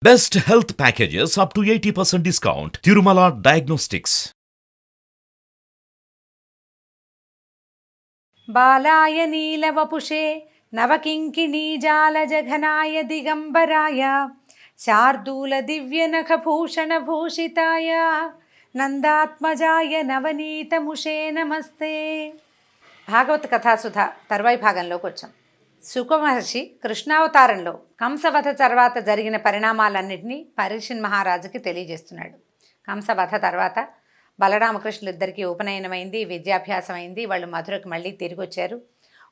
Best health packages up to 80% discount. Tirumala Diagnostics. Balayya నీలవపుషే నవకింకిణీజాలజఘనాయ దిగంబరాయ శార్దూల దివ్యనఖభూషణభూషితాయ నందాత్మజాయ నవనీతముషే నమస్తే. భాగవత కథాసుధ తర్వాయి భాగంలోకి వచ్చాం. సుఖమహర్షి కృష్ణావతారంలో కంసవధ తర్వాత జరిగిన పరిణామాలన్నింటినీ పరీక్షణ్ మహారాజుకి తెలియజేస్తున్నాడు. కంసవధ తర్వాత బలరామకృష్ణులు ఇద్దరికీ ఉపనయనమైంది, విద్యాభ్యాసం అయింది. వాళ్ళు మధురకు మళ్ళీ తిరిగి వచ్చారు.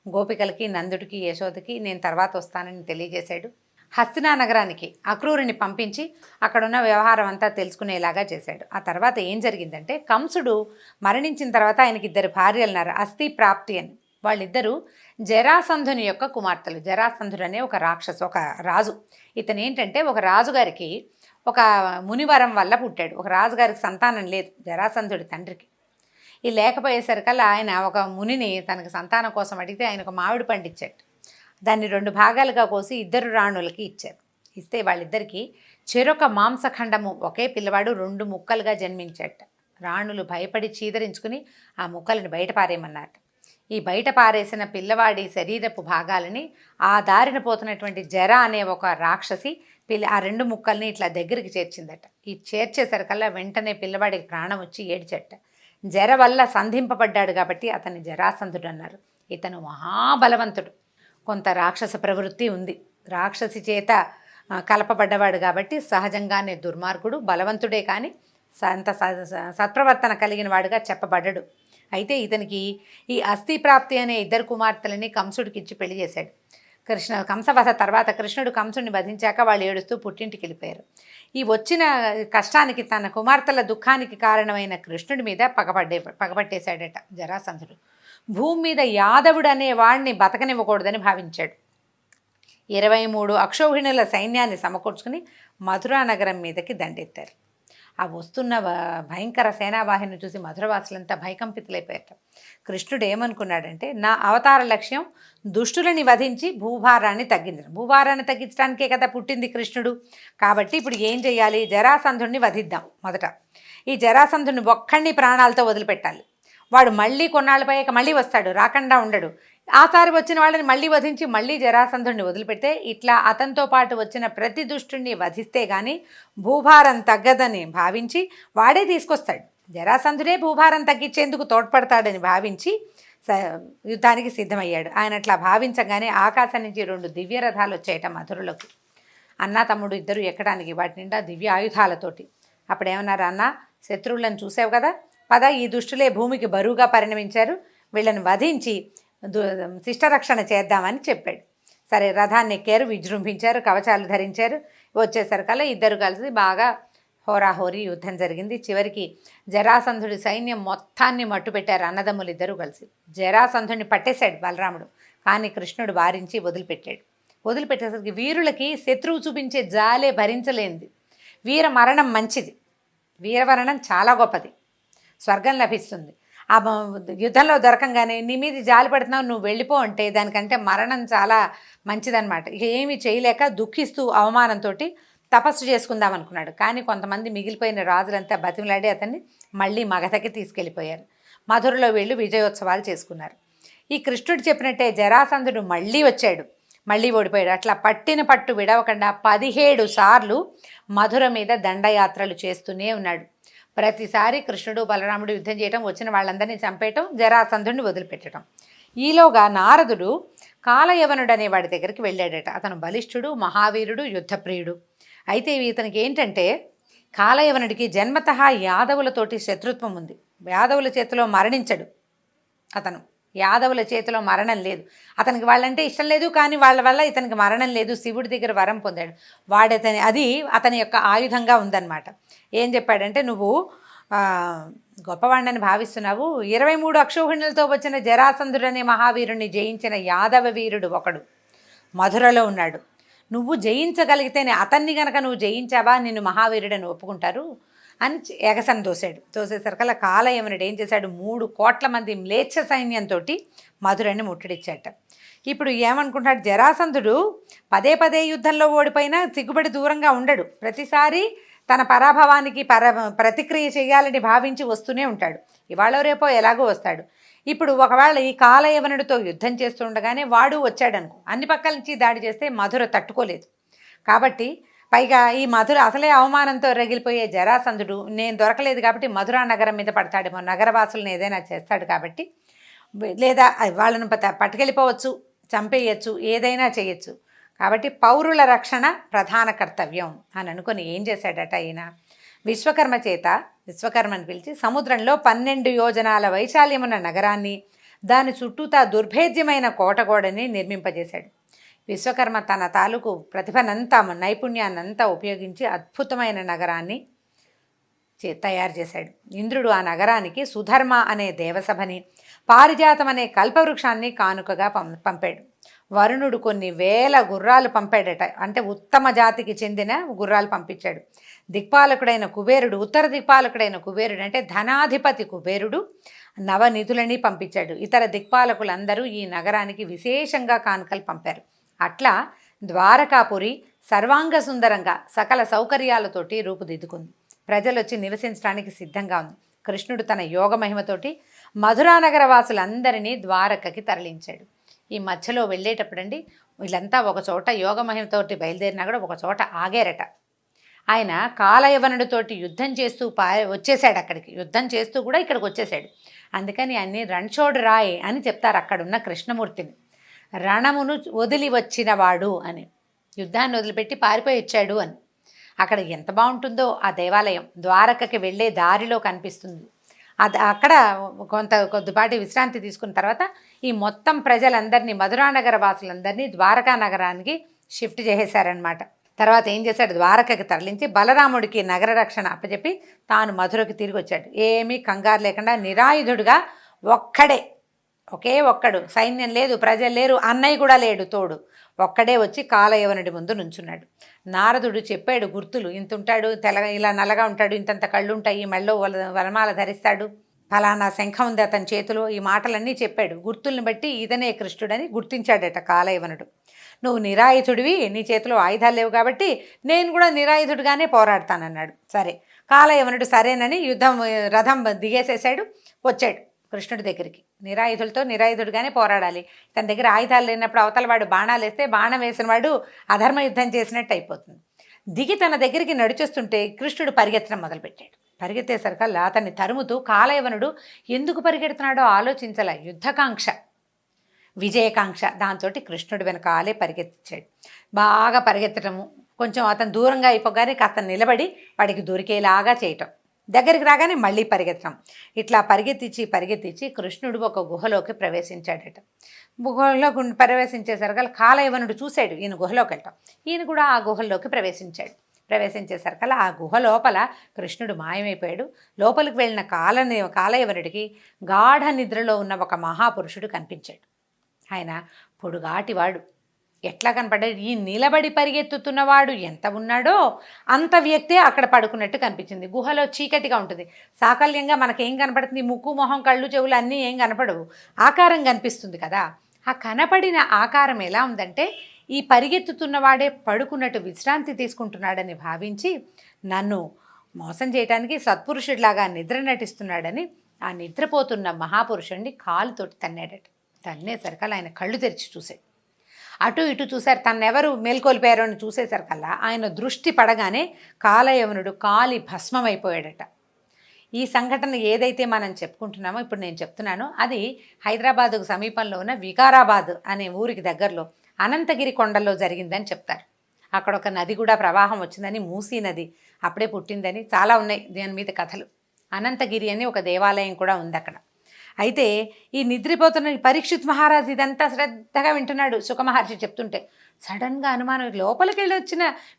గోపికలకి, నందుడికి, యశోదకి నేను తర్వాత వస్తానని తెలియజేశాడు. హస్తినా నగరానికి అక్రూరుని పంపించి అక్కడున్న వ్యవహారం అంతా తెలుసుకునేలాగా చేశాడు. ఆ తర్వాత ఏం జరిగిందంటే, కంసుడు మరణించిన తర్వాత ఆయనకి ఇద్దరు భార్యలున్నారు, అస్థి ప్రాప్తి అని. వాళ్ళిద్దరూ జరాసంధుని యొక్క కుమార్తెలు. జరాసంధుడు అనే ఒక రాక్షసు, ఒక రాజు. ఇతను ఏంటంటే ఒక రాజుగారికి ఒక మునివరం వల్ల పుట్టాడు. ఒక రాజుగారికి సంతానం లేదు జరాసంధుడి తండ్రికి. ఈ లేకపోయేసరికల్లా ఆయన ఒక మునిని తనకు సంతానం కోసం అడిగితే ఆయన ఒక మామిడి పండు ఇచ్చాడు. దాన్ని 2 భాగాలుగా కోసి ఇద్దరు రాణులకి ఇచ్చారు. ఇస్తే వాళ్ళిద్దరికీ చెరొక మాంసఖండము, ఒకే పిల్లవాడు 2 ముక్కలుగా జన్మించాట. రాణులు భయపడి చీదరించుకుని ఆ ముక్కలను బయట పారేయమన్నారు. ఈ బయట పారేసిన పిల్లవాడి శరీరపు భాగాలని ఆ దారిన పోతున్నటువంటి జర అనే ఒక రాక్షసి ఆ 2 ముక్కల్ని ఇట్లా దగ్గరికి చేర్చిందట. ఈ చేర్చేసరికల్లా వెంటనే పిల్లవాడికి ప్రాణం వచ్చి ఏడ్చట. జర వల్ల సంధింపబడ్డాడు కాబట్టి అతన్ని జరాసంధుడు అన్నారు. ఇతను మహాబలవంతుడు, కొంత రాక్షస ప్రవృత్తి ఉంది. రాక్షసి చేత కలపబడ్డవాడు కాబట్టి సహజంగానే దుర్మార్గుడు, బలవంతుడే కానీ అంత సత్ప్రవర్తన కలిగిన వాడుగా చెప్పబడ్డాడు. అయితే ఇతనికి ఈ అస్థి ప్రాప్తి అనే 2 కుమార్తెలని కంసుడికి ఇచ్చి పెళ్లి చేశాడు. కంసవధ తర్వాత కృష్ణుడు కంసుడిని వధించాక వాళ్ళు ఏడుస్తూ పుట్టింటికి వెళ్ళిపోయారు. ఈ వచ్చిన కష్టానికి, తన కుమార్తెల దుఃఖానికి కారణమైన కృష్ణుడి మీద పగపట్టేశాడట జరాసంధుడు. భూమి మీద యాదవుడు అనే వాడిని బతకనివ్వకూడదని భావించాడు. 23 అక్షౌహిణుల సైన్యాన్ని సమకూర్చుకుని మధురా నగరం మీదకి దండెత్తారు. ఆ వస్తున్న భయంకర సేనావాహిని చూసి మధురవాసులంతా భయకంపితులైపోయారు. కృష్ణుడు ఏమనుకున్నాడంటే, నా అవతార లక్ష్యం దుష్టులని వధించి భూభారాన్ని తగ్గించడం. భూభారాన్ని తగ్గించడానికే కదా పుట్టింది కృష్ణుడు. కాబట్టి ఇప్పుడు ఏం చేయాలి? జరాసంధుడిని వధిద్దాం. మొదట ఈ జరాసంధుడిని ఒక్కడిని ప్రాణాలతో వదిలిపెట్టాలి. వాడు మళ్ళీ కొన్నాళ్ళపోయాక మళ్ళీ వస్తాడు, రాకుండా ఉండడు. ఆసారి వచ్చిన వాళ్ళని మళ్ళీ వధించి మళ్ళీ జరాసంధుడిని వదిలిపెడితే ఇట్లా అతనితో పాటు వచ్చిన ప్రతి దుష్టుడిని వధిస్తే కానీ భూభారం తగ్గదని భావించి వాడే తీసుకొస్తాడు. జరాసంధుడే భూభారం తగ్గించేందుకు తోడ్పడతాడని భావించి యుద్ధానికి సిద్ధమయ్యాడు. ఆయన అట్లా భావించగానే ఆకాశం నుంచి 2 దివ్యరథాలు వచ్చాయట మధురలోకి. అన్న తమ్ముడు ఇద్దరు ఎక్కడానికి, వాటి నిండా దివ్య ఆయుధాలతోటి. అప్పుడేమన్నారు, అన్న శత్రువులను చూసావు కదా, పద ఈ దుష్టులే భూమికి బరువుగా పరిణమించారు, వీళ్ళని వధించి శిష్టరక్షణ చేద్దామని చెప్పాడు. సరే, రథాన్ని ఎక్కారు, విజృంభించారు, కవచాలు ధరించారు. వచ్చేసరికల్లా ఇద్దరు కలిసి బాగా హోరాహోరీ యుద్ధం జరిగింది. చివరికి జరాసంధుడి సైన్యం మొత్తాన్ని మట్టుపెట్టారు అన్నదమ్ములు ఇద్దరు కలిసి. జరాసంధుడిని పట్టేశాడు బలరాముడు, కానీ కృష్ణుడు వారించి వదిలిపెట్టాడు. వదిలిపెట్టేసరికి వీరులకి శత్రువు చూపించే జాలే భరించలేనిది. వీర మరణం మంచిది, వీరమరణం చాలా గొప్పది, స్వర్గం లభిస్తుంది. ఆ యుద్ధంలో దొరకంగానే నీ మీద జాలి పడుతున్నావు, నువ్వు వెళ్ళిపో అంటే దానికంటే మరణం చాలా మంచిదన్నమాట. ఇక ఏమీ చేయలేక దుఃఖిస్తూ అవమానంతో తపస్సు చేసుకుందాం అనుకున్నాడు. కానీ కొంతమంది మిగిలిపోయిన రాజులంతా బతిమలాడి అతన్ని మళ్ళీ మగధకి తీసుకెళ్ళిపోయారు. మధురలో వీళ్ళు విజయోత్సవాలు చేసుకున్నారు. ఈ కృష్ణుడు చెప్పినట్టే జరాసంధుడు మళ్ళీ వచ్చాడు, మళ్ళీ ఓడిపోయాడు. అట్లా పట్టిన పట్టు విడవకుండా 17 సార్లు మధుర మీద దండయాత్రలు చేస్తూనే ఉన్నాడు. ప్రతిసారి కృష్ణుడు బలరాముడు యుద్ధం చేయటం, వచ్చిన వాళ్ళందరినీ చంపేయటం, జరాసంధుడిని వదిలిపెట్టడం. ఈలోగా నారదుడు కాలయవనుడు అనే వాడి దగ్గరికి వెళ్ళాడట. అతను బలిష్ఠుడు, మహావీరుడు, యుద్ధప్రియుడు. అయితే ఇతనికి ఏంటంటే, కాలయవనుడికి జన్మతః యాదవులతోటి శత్రుత్వం ఉంది. యాదవుల చేతిలో మరణించడు అతను, యాదవుల చేతిలో మరణం లేదు అతనికి. వాళ్ళంటే ఇష్టం లేదు, కానీ వాళ్ళ వల్ల ఇతనికి మరణం లేదు. శివుడి దగ్గర వరం పొందాడు. అది అతని యొక్క ఆయుధంగా ఉందన్నమాట. ఏం చెప్పాడంటే, నువ్వు గొప్పవాడిని భావిస్తున్నావు, 23 అక్షౌహిణులతో వచ్చిన జరాసంధుడు అనే మహావీరుణ్ణి జయించిన యాదవ వీరుడు ఒకడు మధురలో ఉన్నాడు. నువ్వు జయించగలిగితేనే, అతన్ని గనక నువ్వు జయించావా నిన్ను మహావీరుడని ఒప్పుకుంటారు అని ఎగసన దోశాడు. తోసేసరికల్లా కాలయవనుడు ఏం చేశాడు, 3 కోట్ల మంది మ్లేచ్ఛ సైన్యంతో మధురని ముట్టడిచ్చాట. ఇప్పుడు ఏమనుకుంటాడు, జరాసంధుడు పదే పదే యుద్ధంలో ఓడిపోయినా సిగ్గుపడి దూరంగా ఉండడు. ప్రతిసారి తన పరాభవానికి ప్రతిక్రియ చేయాలని భావించి వస్తూనే ఉంటాడు. ఇవాళ రేపో ఎలాగో వస్తాడు. ఇప్పుడు ఒకవేళ ఈ కాలయవనుడితో యుద్ధం చేస్తుండగానే వాడు వచ్చాడనుకో, అన్ని పక్కల నుంచి దాడి చేస్తే మధుర తట్టుకోలేదు. కాబట్టి పైగా ఈ మధుర అసలే అవమానంతో రగిలిపోయే జరాసంధుడు నేను దొరకలేదు కాబట్టి మధురా నగరం మీద పడతాడేమో, నగరవాసులను ఏదైనా చేస్తాడు కాబట్టి, లేదా వాళ్ళను పట్టుకెళ్ళిపోవచ్చు, చంపేయచ్చు, ఏదైనా చేయొచ్చు. కాబట్టి పౌరుల రక్షణ ప్రధాన కర్తవ్యం అని అనుకుని ఏం చేశాడట ఈయన, విశ్వకర్మని పిలిచి సముద్రంలో 12 యోజనాల వైశాల్యమున్న నగరాన్ని, దాని చుట్టూతా దుర్భేద్యమైన కోటగోడని నిర్మింపజేశాడు. విశ్వకర్మ తన తాలూకు ప్రతిభనంతా నైపుణ్యాన్నంతా ఉపయోగించి అద్భుతమైన నగరాన్ని తయారు చేశాడు. ఇంద్రుడు ఆ నగరానికి సుధర్మ అనే దేవసభని, పారిజాతం అనే కల్పవృక్షాన్ని కానుకగా పంపాడు. వరుణుడు కొన్ని వేల గుర్రాలు పంపాడట, అంటే ఉత్తమ జాతికి చెందిన గుర్రాలు పంపించాడు. దిక్పాలకుడైన కుబేరుడు, ఉత్తర దిక్పాలకుడైన కుబేరుడు అంటే ధనాధిపతి కుబేరుడు నవనిధులని పంపించాడు. ఇతర దిక్పాలకులందరూ ఈ నగరానికి విశేషంగా కానుకలు పంపారు. అట్లా ద్వారకాపురి సర్వాంగ సుందరంగా సకల సౌకర్యాలతోటి రూపుదిద్దుకుంది. ప్రజలు వచ్చి నివసించడానికి సిద్ధంగా ఉంది. కృష్ణుడు తన యోగ మహిమతోటి మధురానగర వాసులందరినీ ద్వారకకి తరలించాడు. ఈ మధ్యలో వెళ్ళేటప్పుడండి వీళ్ళంతా ఒక చోట యోగ మహిమతోటి బయలుదేరినా కూడా ఒక చోట ఆగారట. ఆయన కాలయవనుడితోటి యుద్ధం చేస్తూ వచ్చేసాడు. అక్కడికి యుద్ధం చేస్తూ కూడా ఇక్కడికి వచ్చేసాడు. అందుకని అన్ని రణ్చోడు రాయ్ అని చెప్తారు అక్కడున్న కృష్ణమూర్తిని. రణమును వదిలి వచ్చినవాడు అని, యుద్ధాన్ని వదిలిపెట్టి పారిపోయి వచ్చాడు అని. అక్కడ ఎంత బాగుంటుందో ఆ దేవాలయం, ద్వారకకి వెళ్ళే దారిలో కనిపిస్తుంది. అక్కడ కొద్దిపాటి విశ్రాంతి తీసుకున్న తర్వాత ఈ మొత్తం ప్రజలందరినీ, మధురానగర వాసులందరినీ ద్వారకా నగరానికి షిఫ్ట్ చేసేశారనమాట. తర్వాత ఏం చేశాడు, ద్వారకకి తరలించి బలరాముడికి నగర రక్షణ అప్పచెప్పి తాను మధురకి తిరిగి వచ్చాడు. ఏమీ కంగారు లేకుండా నిరాయుధుడుగా ఒకే ఒక్కడు, సైన్యం లేదు, ప్రజలు లేరు, అన్నయ్య కూడా లేడు తోడు, ఒక్కడే వచ్చి కాలయవనుడి ముందు నుంచున్నాడు. నారదుడు చెప్పాడు గుర్తులు, ఇంత ఉంటాడు, ఇలా నల్లగా ఉంటాడు, ఇంతంత కళ్ళు ఉంటాయి, మెళ్ళో వనమాల ధరిస్తాడు, ఫలానా శంఖం ఉంది అతని చేతిలో, ఈ మాటలన్నీ చెప్పాడు. గుర్తుల్ని బట్టి ఇతనే కృష్ణుడని గుర్తించాడట కాలయవనుడు. నువ్వు నిరాయుధుడివి, నీ చేతిలో ఆయుధాలు లేవు కాబట్టి నేను కూడా నిరాయుధుడిగానే పోరాడతానన్నాడు. సరే, కాలయవనుడు సరేనని రథం దిగేసేసాడు, వచ్చాడు కృష్ణుడి దగ్గరికి. నిరాయుధుడిగానే పోరాడాలి. తన దగ్గర ఆయుధాలు లేనప్పుడు అవతల వాడు బాణాలు వేస్తే బాణం వేసిన వాడు అధర్మ యుద్ధం చేసినట్టు అయిపోతుంది. దిగి తన దగ్గరికి నడిచేస్తుంటే కృష్ణుడు పరిగెత్తడం మొదలుపెట్టాడు. పరిగెత్తేసరికల్లా అతన్ని తరుముతూ కాలయవనుడు ఎందుకు పరిగెడుతున్నాడో ఆలోచించాల, యుద్ధకాంక్ష, విజయకాంక్ష, దాంతో కృష్ణుడు వెనకాలే పరిగెత్తించాడు. బాగా పరిగెత్తడము, కొంచెం అతను దూరంగా అయిపోగానే కాస్త నిలబడి వాడికి దొరికేలాగా చేయటం, దగ్గరికి రాగానే మళ్ళీ పరిగెత్తడం, ఇట్లా పరిగెత్తించి కృష్ణుడు ఒక గుహలోకి ప్రవేశించాడట. గుహలో ప్రవేశించేసరికల్ కాలయవనుడు చూశాడు ఈయన గుహలోకి వెళ్ళటం. ఈయన కూడా ఆ గుహల్లోకి ప్రవేశించేసరికల్లా ఆ గుహ లోపల కృష్ణుడు మాయమైపోయాడు. లోపలికి వెళ్ళిన కాలయవనుడికి గాఢ నిద్రలో ఉన్న ఒక మహాపురుషుడు కనిపించాడు. ఆయన పొడుగాటివాడు. ఎట్లా కనపడ్డాడు, ఈ నిలబడి పరిగెత్తుతున్నవాడు ఎంత ఉన్నాడో అంత వ్యక్తే అక్కడ పడుకున్నట్టు కనిపించింది. గుహలో చీకటిగా ఉంటుంది, సాకల్యంగా మనకేం కనపడుతుంది, ముక్కు మొహం కళ్ళు చెవులు అన్నీ ఏం కనపడవు, ఆకారం కనిపిస్తుంది కదా. ఆ కనపడిన ఆకారం ఎలా ఉందంటే ఈ పరిగెత్తుతున్నవాడే పడుకున్నట్టు విశ్రాంతి తీసుకుంటున్నాడని భావించి నన్ను మోసం చేయడానికి సత్పురుషుడిలాగా నిద్ర నటిస్తున్నాడని ఆ నిద్రపోతున్న మహాపురుషుడిని కాలుతోటి తన్నాడట. తన్నేసరికల్లా ఆయన కళ్ళు తెరిచి చూశాడు. అటు ఇటు చూశారు, తన్నెవరు మేల్కొల్పారో అని చూసేసరికల్లా ఆయన దృష్టి పడగానే కాలయవనుడు కాలి భస్మమైపోయాడట. ఈ సంఘటన ఏదైతే మనం చెప్పుకుంటున్నామో ఇప్పుడు నేను చెప్తున్నానో అది హైదరాబాదుకు సమీపంలో ఉన్న వికారాబాద్ అనే ఊరికి దగ్గరలో అనంతగిరి కొండల్లో జరిగిందని చెప్తారు. అక్కడ ఒక నది కూడా ప్రవాహం వచ్చిందని, మూసీ నది అప్పుడే పుట్టిందని చాలా ఉన్నాయి దాని మీద కథలు. అనంతగిరి అని ఒక దేవాలయం కూడా ఉంది అక్కడ. అయితే ఈ నిద్రపోతున్న పరీక్షిత్ మహారాజు ఇదంతా శ్రద్ధగా వింటున్నాడు. సుఖమహర్షి చెప్తుంటే సడన్గా అనుమానం, లోపలికి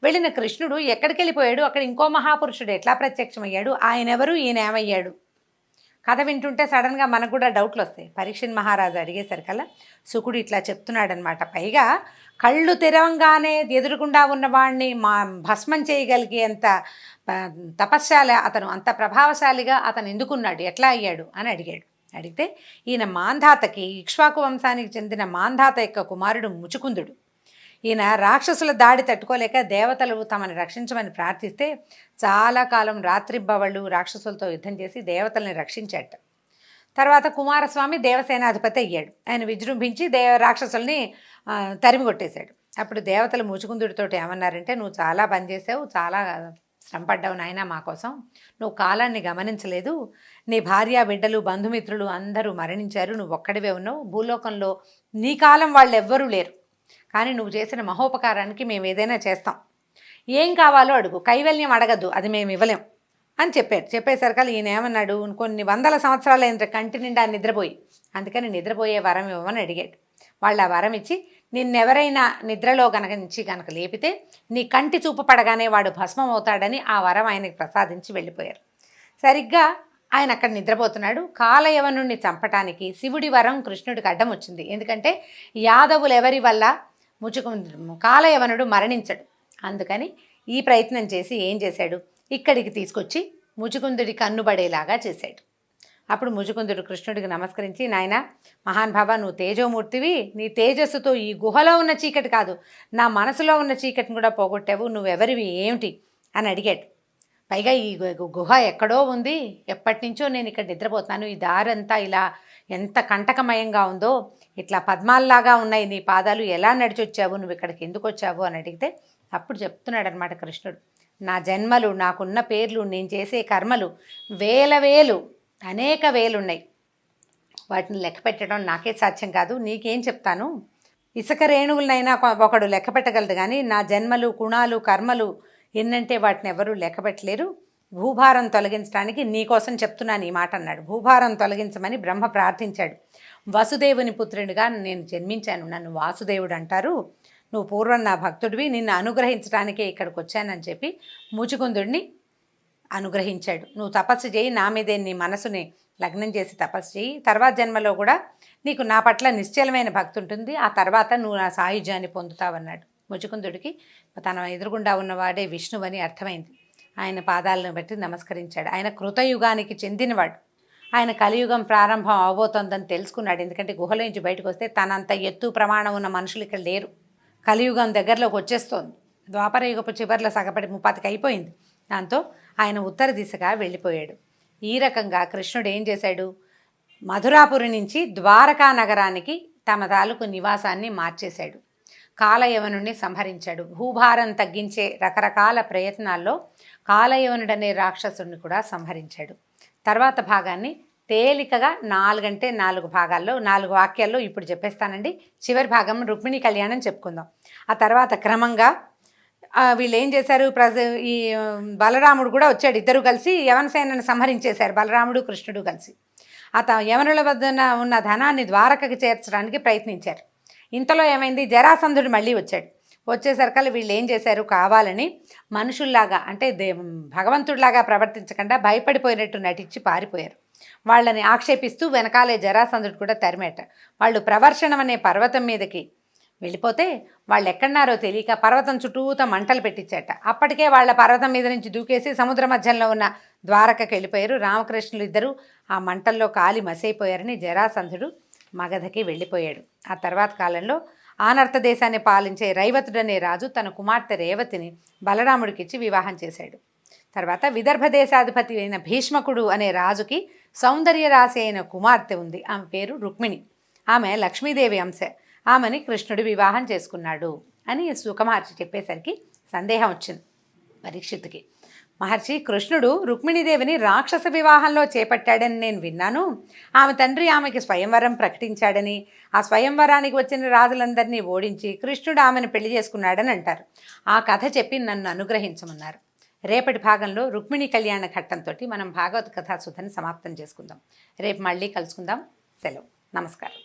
వెళ్ళిన కృష్ణుడు ఎక్కడికి వెళ్ళిపోయాడు, అక్కడ ఇంకో మహాపురుషుడు ఎట్లా ప్రత్యక్షమయ్యాడు, ఆయన ఎవరు, ఈయన ఏమయ్యాడు. కథ వింటుంటే సడన్గా మనకు కూడా డౌట్లు వస్తాయి. పరీక్షిత్ మహారాజు అడిగేసరికల్లా శుకుడు ఇట్లా చెప్తున్నాడనమాట. పైగా కళ్ళు తెరవంగానే ఎదురుగుండా ఉన్నవాడిని భస్మం చేయగలిగేంత తపశ్శాలి అతను, అంత ప్రభావశాలిగా అతను ఎందుకున్నాడు, ఎట్లా అయ్యాడు అని అడిగాడు. అడిగితే ఈయన మాంధాతకి ఇక్ష్వాకు వంశానికి చెందిన మాంధాత యొక్క కుమారుడు ముచుకుందుడు. ఈయన రాక్షసుల దాడి తట్టుకోలేక దేవతలు తమని రక్షించమని ప్రార్థిస్తే చాలా కాలం రాత్రింబవళ్ళు రాక్షసులతో యుద్ధం చేసి దేవతల్ని రక్షించాట. తర్వాత కుమారస్వామి దేవసేనాధిపతి అయ్యాడు. ఆయన విజృంభించి రాక్షసుల్ని తరిమి కొట్టేశాడు. అప్పుడు దేవతలు ముచుకుందుడితో ఏమన్నారంటే, నువ్వు చాలా పనిచేసావు, చాలా శ్రమపడ్డావు నాయన మా కోసం, నువ్వు కాలాన్ని గమనించలేదు, నీ భార్య బిడ్డలు బంధుమిత్రులు అందరూ మరణించారు, నువ్వు ఒక్కడివే ఉన్నావు, భూలోకంలో నీ కాలం వాళ్ళు ఎవ్వరూ లేరు, కానీ నువ్వు చేసిన మహోపకారానికి మేము ఏదైనా చేస్తాం, ఏం కావాలో అడుగు, కైవల్యం అడగద్దు, అది మేము ఇవ్వలేం అని చెప్పారు. చెప్పేసరికి ఈయన ఏమన్నాడు, కొన్ని వందల సంవత్సరాలు అయిన కంటి నిండా నిద్రపోయి, అందుకని నిద్రపోయే వరం ఇవ్వమని అడిగాడు. వాళ్ళు ఆ వరం ఇచ్చి, నిన్నెవరైనా నిద్రలో కనుక లేపితే నీ కంటి చూపు పడగానే వాడు భస్మం అవుతాడని ఆ వరం ఆయనకి ప్రసాదించి వెళ్ళిపోయారు. సరిగ్గా ఆయన అక్కడ నిద్రపోతున్నాడు. కాలయవనుణ్ణి చంపటానికి శివుడి వరం కృష్ణుడికి అడ్డం వచ్చింది. ఎందుకంటే యాదవులు ఎవరి వల్ల కాలయవనుడు మరణించడు. అందుకని ఈ ప్రయత్నం చేసి ఏం చేశాడు, ఇక్కడికి తీసుకొచ్చి ముచుకుందుడి కన్నుబడేలాగా చేశాడు. అప్పుడు ముచుకుందుడు కృష్ణుడికి నమస్కరించి, నాయన మహానుభావ, నువ్వు తేజోమూర్తివి, నీ తేజస్సుతో ఈ గుహలో ఉన్న చీకటి కాదు, నా మనసులో ఉన్న చీకటిని కూడా పోగొట్టావు, నువ్వెవరివి ఏమిటి అని అడిగాడు. పైగా ఈ గుహ ఎక్కడో ఉంది, ఎప్పటి నుంచో నేను ఇక్కడ నిద్రపోతున్నాను, ఈ దారంతా ఇలా ఎంత కంటకమయంగా ఉందో, ఇట్లా పద్మాల్లాగా ఉన్నాయి నీ పాదాలు, ఎలా నడిచొచ్చావు, నువ్వు ఇక్కడికి ఎందుకు వచ్చావు అని అడిగితే అప్పుడు చెప్తున్నాడు అనమాట కృష్ణుడు, నా జన్మలు, నాకున్న పేర్లు, నేను చేసే కర్మలు వేలు అనేక వేలున్నాయి, వాటిని లెక్క పెట్టడం నాకే సాధ్యం కాదు, నీకేం చెప్తాను, ఇసుక రేణువులనైనా ఒకడు లెక్క పెట్టగలదు, కానీ నా జన్మలు, గుణాలు, కర్మలు ఎన్నంటే వాటిని ఎవరూ లెక్క పెట్టలేరు, భూభారం తొలగించడానికి నీకోసం చెప్తున్నాను ఈ మాట అన్నాడు. భూభారం తొలగించమని బ్రహ్మ ప్రార్థించాడు. వసుదేవుని పుత్రుడిగా నేను జన్మించాను, నన్ను వాసుదేవుడు అంటారు, నువ్వు పూర్వం నా భక్తుడివి, నిన్ను అనుగ్రహించడానికే ఇక్కడికి వచ్చానని చెప్పి ముచుకుందుడిని అనుగ్రహించాడు. నువ్వు తపస్సు చేయి, నా మీదే నీ మనసుని లగ్నం చేసి తపస్సు చేయి, తర్వాత జన్మలో కూడా నీకు నా పట్ల నిశ్చలమైన భక్తి ఉంటుంది, ఆ తర్వాత నువ్వు నా సాయుధ్యాన్ని పొందుతావన్నాడు. ముచుకుందుడికి తన ఎదురుగుండా ఉన్నవాడే విష్ణువని అర్థమైంది. ఆయన పాదాలను బట్టి నమస్కరించాడు. ఆయన కృతయుగానికి చెందినవాడు. ఆయన కలియుగం ప్రారంభం అవబోతోందని తెలుసుకున్నాడు. ఎందుకంటే గుహలో నుంచి బయటకు వస్తే తనంత ఎత్తు ప్రమాణం ఉన్న మనుషులు ఇక్కడ లేరు, కలియుగం దగ్గరలోకి వచ్చేస్తోంది, ద్వాపరయుగపు చివరిలో సగపడి ముప్పాతికి అయిపోయింది. దాంతో ఆయన ఉత్తర దిశగా వెళ్ళిపోయాడు. ఈ రకంగా కృష్ణుడు ఏం చేశాడు, మధురాపురి నుంచి ద్వారకా నగరానికి తమ తాలూకు నివాసాన్ని మార్చేశాడు. కాలయవనుడిని సంహరించాడు. భూభారం తగ్గించే రకరకాల ప్రయత్నాల్లో కాలయవనుడనే రాక్షసుడిని కూడా సంహరించాడు. తర్వాత భాగాన్ని తేలికగా 4 భాగాల్లో 4 వాక్యాల్లో ఇప్పుడు చెప్పేస్తానండి. చివరి భాగం రుక్మిణీ కళ్యాణం చెప్పుకుందాం. ఆ తర్వాత క్రమంగా వీళ్ళు ఏం చేశారు, ఈ బలరాముడు కూడా వచ్చాడు. ఇద్దరు కలిసి యవనసేనని సంహరించేశారు, బలరాముడు కృష్ణుడు కలిసి. యవనుల వద్ద ఉన్న ధనాన్ని ద్వారకకి చేర్చడానికి ప్రయత్నించారు. ఇంతలో ఏమైంది, జరాసంధుడు మళ్ళీ వచ్చాడు. వచ్చేసరికి వీళ్ళు ఏం చేశారు, కావాలని మనుషుల్లాగా అంటే భగవంతుడిలాగా ప్రవర్తించకుండా భయపడిపోయినట్టు నటించి పారిపోయారు. వాళ్ళని ఆక్షేపిస్తూ వెనకాలే జరాసంధుడు కూడా తరిమేట. వాళ్ళు ప్రవర్షణం అనే పర్వతం మీదకి వెళ్ళిపోతే వాళ్ళు ఎక్కడున్నారో తెలియక పర్వతం చుట్టూత మంటలు పెట్టించాట. అప్పటికే వాళ్ళ పర్వతం మీద నుంచి దూకేసి సముద్ర మధ్యంలో ఉన్న ద్వారకకి వెళ్ళిపోయారు. రామకృష్ణులు ఇద్దరు ఆ మంటల్లో కాలి మసైపోయారని జరాసంధుడు మగధకి వెళ్ళిపోయాడు. ఆ తర్వాత కాలంలో ఆనర్త దేశాన్ని పాలించే రైవతుడనే రాజు తన కుమార్తె రేవతిని బలరాముడికిచ్చి వివాహం చేశాడు. తర్వాత విదర్భ దేశాధిపతి అయిన భీష్మకుడు అనే రాజుకి సౌందర్య రాశి అయిన కుమార్తె ఉంది. ఆమె పేరు రుక్మిణి. ఆమె లక్ష్మీదేవి అంశ. ఆమెని కృష్ణుడు వివాహం చేసుకున్నాడు అని సుఖమహర్షి చెప్పేసరికి సందేహం వచ్చింది పరీక్షిత్తుకి. మహర్షి, కృష్ణుడు రుక్మిణీదేవిని రాక్షస వివాహంలో చేపట్టాడని నేను విన్నాను. ఆమె తండ్రి ఆమెకి స్వయంవరం ప్రకటించాడని, ఆ స్వయంవరానికి వచ్చిన రాజులందరినీ ఓడించి కృష్ణుడు ఆమెను పెళ్లి చేసుకున్నాడని అంటారు. ఆ కథ చెప్పి నన్ను అనుగ్రహించమన్నారు. రేపటి భాగంలో రుక్మిణీ కళ్యాణ ఘట్టంతో మనం భాగవత కథాసుధని సమాప్తం చేసుకుందాం. రేపు మళ్ళీ కలుసుకుందాం. సెలవు. నమస్కారం.